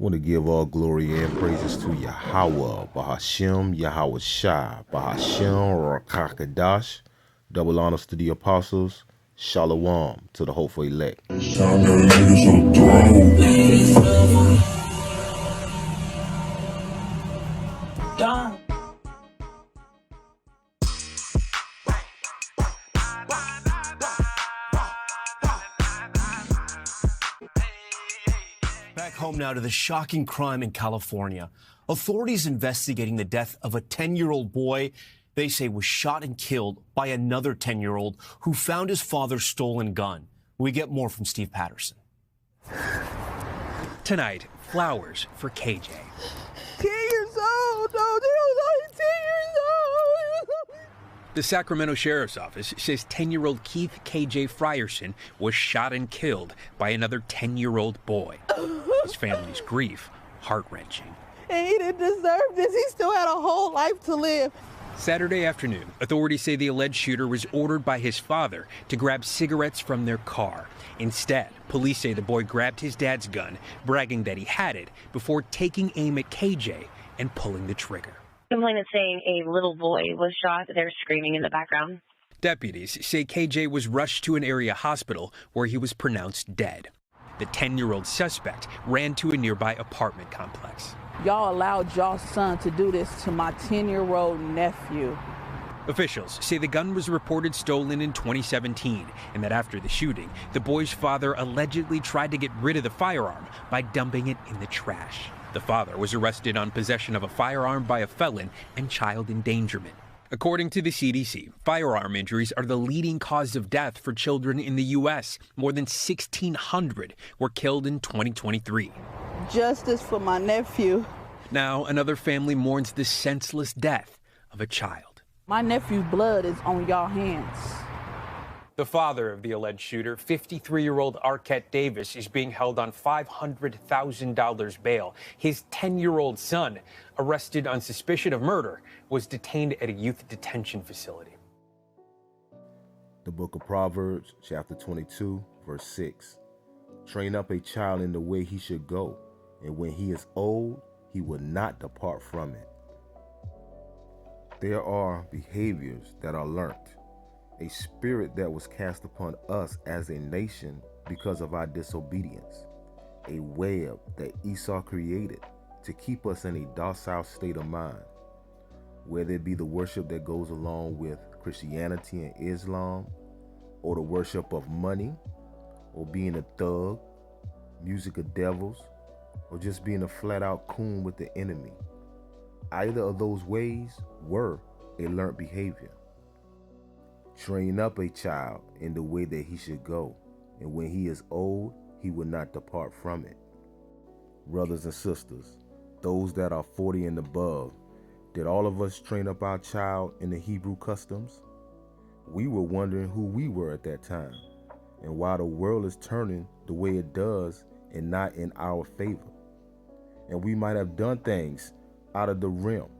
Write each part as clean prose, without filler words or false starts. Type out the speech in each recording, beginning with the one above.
Want to give all glory and praises to Yahweh, Bahashem, Yahweh Shai, Bahashem, Rakakadash. Double honors to the apostles. Shalom to the hopeful elect. Back home now to the shocking crime in California. Authorities investigating the death of a 10-year-old boy they say was shot and killed by another 10-year-old who found his father's stolen gun. We get more from Steve Patterson. Tonight, flowers for KJ. 10 years old. No, they was only 10 years old. The Sacramento Sheriff's Office says 10-year-old Keith KJ Frierson was shot and killed by another 10-year-old boy. His family's grief heart-wrenching. And he didn't deserve this. He still had a whole life to live. Saturday afternoon, authorities say the alleged shooter was ordered by his father to grab cigarettes from their car. Instead, police say the boy grabbed his dad's gun, bragging that he had it, before taking aim at KJ and pulling the trigger. Complainant saying a little boy was shot. They're screaming in the background. Deputies say KJ was rushed to an area hospital where he was pronounced dead. The 10-year-old suspect ran to a nearby apartment complex. Y'all allowed y'all's son to do this to my 10-year-old nephew. Officials say the gun was reported stolen in 2017 and that after the shooting, the boy's father allegedly tried to get rid of the firearm by dumping it in the trash. The father was arrested on possession of a firearm by a felon and child endangerment. According to the CDC, firearm injuries are the leading cause of death for children in the U.S. More than 1,600 were killed in 2023. Justice for my nephew. Now, another family mourns the senseless death of a child. My nephew's blood is on y'all hands. The father of the alleged shooter, 53-year-old Arquette Davis, is being held on $500,000 bail. His 10-year-old son, arrested on suspicion of murder, was detained at a youth detention facility. The book of Proverbs, chapter 22, verse 6. Train up a child in the way he should go, and when he is old, he will not depart from it. There are behaviors that are learnt. A spirit that was cast upon us as a nation because of our disobedience. A web that Esau created to keep us in a docile state of mind. Whether it be the worship that goes along with Christianity and Islam, or the worship of money, or being a thug, music of devils, or just being a flat-out coon with the enemy. Either of those ways were a learned behavior. Train up a child in the way that he should go, and when he is old, he will not depart from it. Brothers and sisters, those that are 40 and above, did all of us train up our child in the Hebrew customs? We were wondering who we were at that time, and why the world is turning the way it does and not in our favor. And we might have done things out of the realm,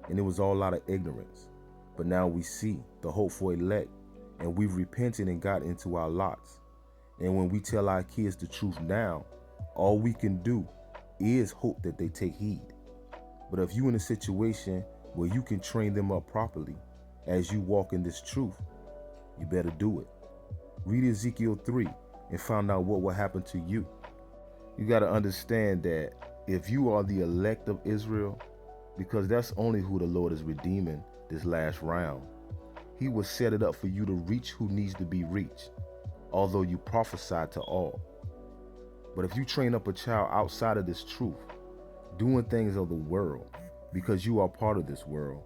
and it was all out of ignorance. But now we see the hopeful elect, and we've repented and got into our lots. And when we tell our kids the truth now, all we can do is hope that they take heed. But if you're in a situation where you can train them up properly as you walk in this truth, you better do it. Read Ezekiel 3 and find out what will happen to you. You got to understand that if you are the elect of Israel, because that's only who the Lord is redeeming this last round, he will set it up for you to reach who needs to be reached, although you prophesy to all. But if you train up a child outside of this truth, doing things of the world, because you are part of this world,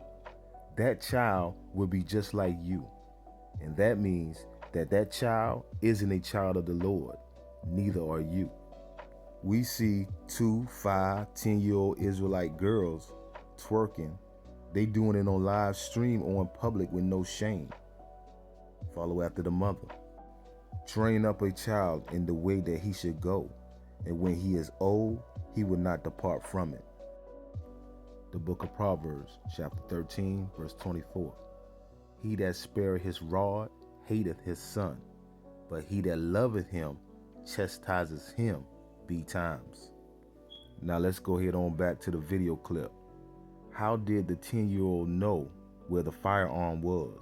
that child will be just like you. And that means that that child isn't a child of the Lord, neither are you. We see 2, 5, 10-year-old Israelite girls twerking. They doing it on live stream or in public with no shame. Follow after the mother. Train up a child in the way that he should go, and when he is old, he will not depart from it. The book of Proverbs, chapter 13, verse 24. He that spareth his rod hateth his son, but he that loveth him chastises him betimes. Now let's go ahead on back to the video clip. How did the 10-year-old know where the firearm was?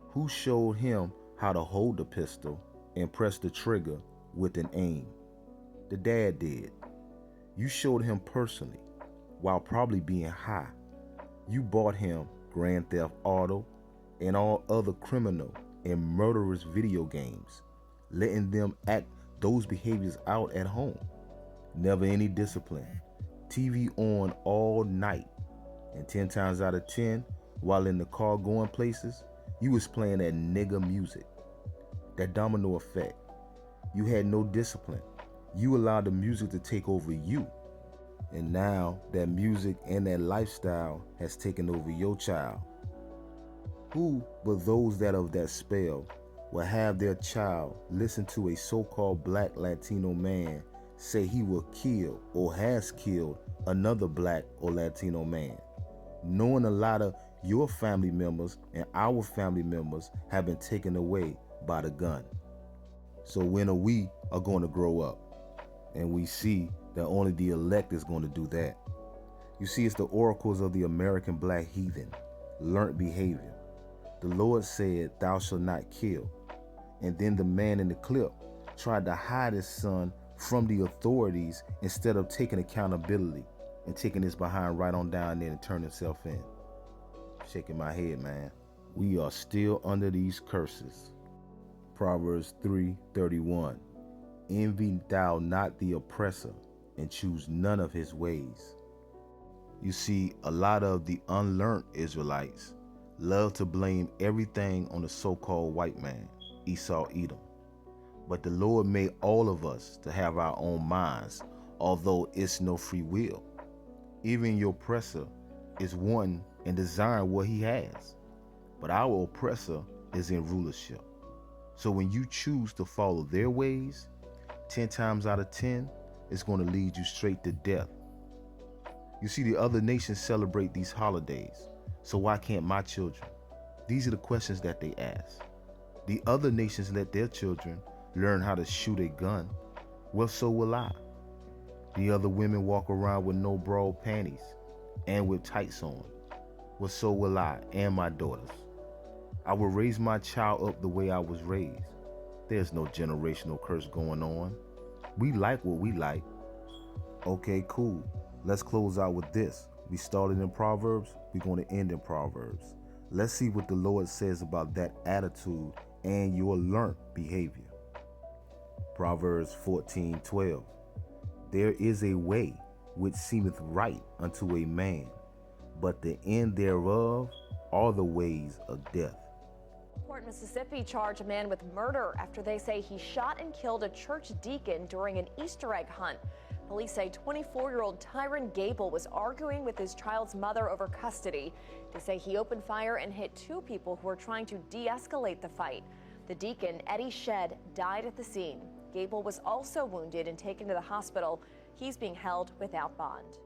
Who showed him how to hold the pistol and press the trigger with an aim? The dad did. You showed him personally, while probably being high. You bought him Grand Theft Auto and all other criminal and murderous video games, letting them act those behaviors out at home. Never any discipline. TV on all night. And 10 times out of 10, while in the car going places, you was playing that nigga music. That domino effect. You had no discipline. You allowed the music to take over you. And now that music and that lifestyle has taken over your child. Who but those that of that spell will have their child listen to a so-called black Latino man say he will kill or has killed another black or Latino man, knowing a lot of your family members and our family members have been taken away by the gun? So when are we going to grow up? And we see that only the elect is going to do that. You see, it's the oracles of the American black heathen, learned behavior. The Lord said, "Thou shalt not kill." And then the man in the clip tried to hide his son from the authorities instead of taking accountability and taking his behind right on down there and turn himself in. Shaking my head, man. We are still under these curses. Proverbs 3:31. Envy thou not the oppressor, and choose none of his ways. You see, a lot of the unlearned Israelites love to blame everything on the so-called white man, Esau Edom. But the Lord made all of us to have our own minds, although it's no free will. Even your oppressor is one and desiring what he has. But our oppressor is in rulership. So when you choose to follow their ways, 10 times out of 10, it's going to lead you straight to death. You see, the other nations celebrate these holidays. So why can't my children? These are the questions that they ask. The other nations let their children learn how to shoot a gun. Well, so will I. The other women walk around with no broad panties and with tights on. Well, so will I and my daughters. I will raise my child up the way I was raised. There's no generational curse going on. We like what we like. Okay, cool. Let's close out with this. We started in Proverbs, we're going to end in Proverbs. Let's see what the Lord says about that attitude and your learned behavior. Proverbs 14:12. There is a way which seemeth right unto a man, but the end thereof are the ways of death. Port, Mississippi charged a man with murder after they say he shot and killed a church deacon during an Easter egg hunt. Police say 24-year-old Tyron Gable was arguing with his child's mother over custody. They say he opened fire and hit two people who were trying to de-escalate the fight. The deacon, Eddie Shedd, died at the scene. Gable was also wounded and taken to the hospital. He's being held without bond.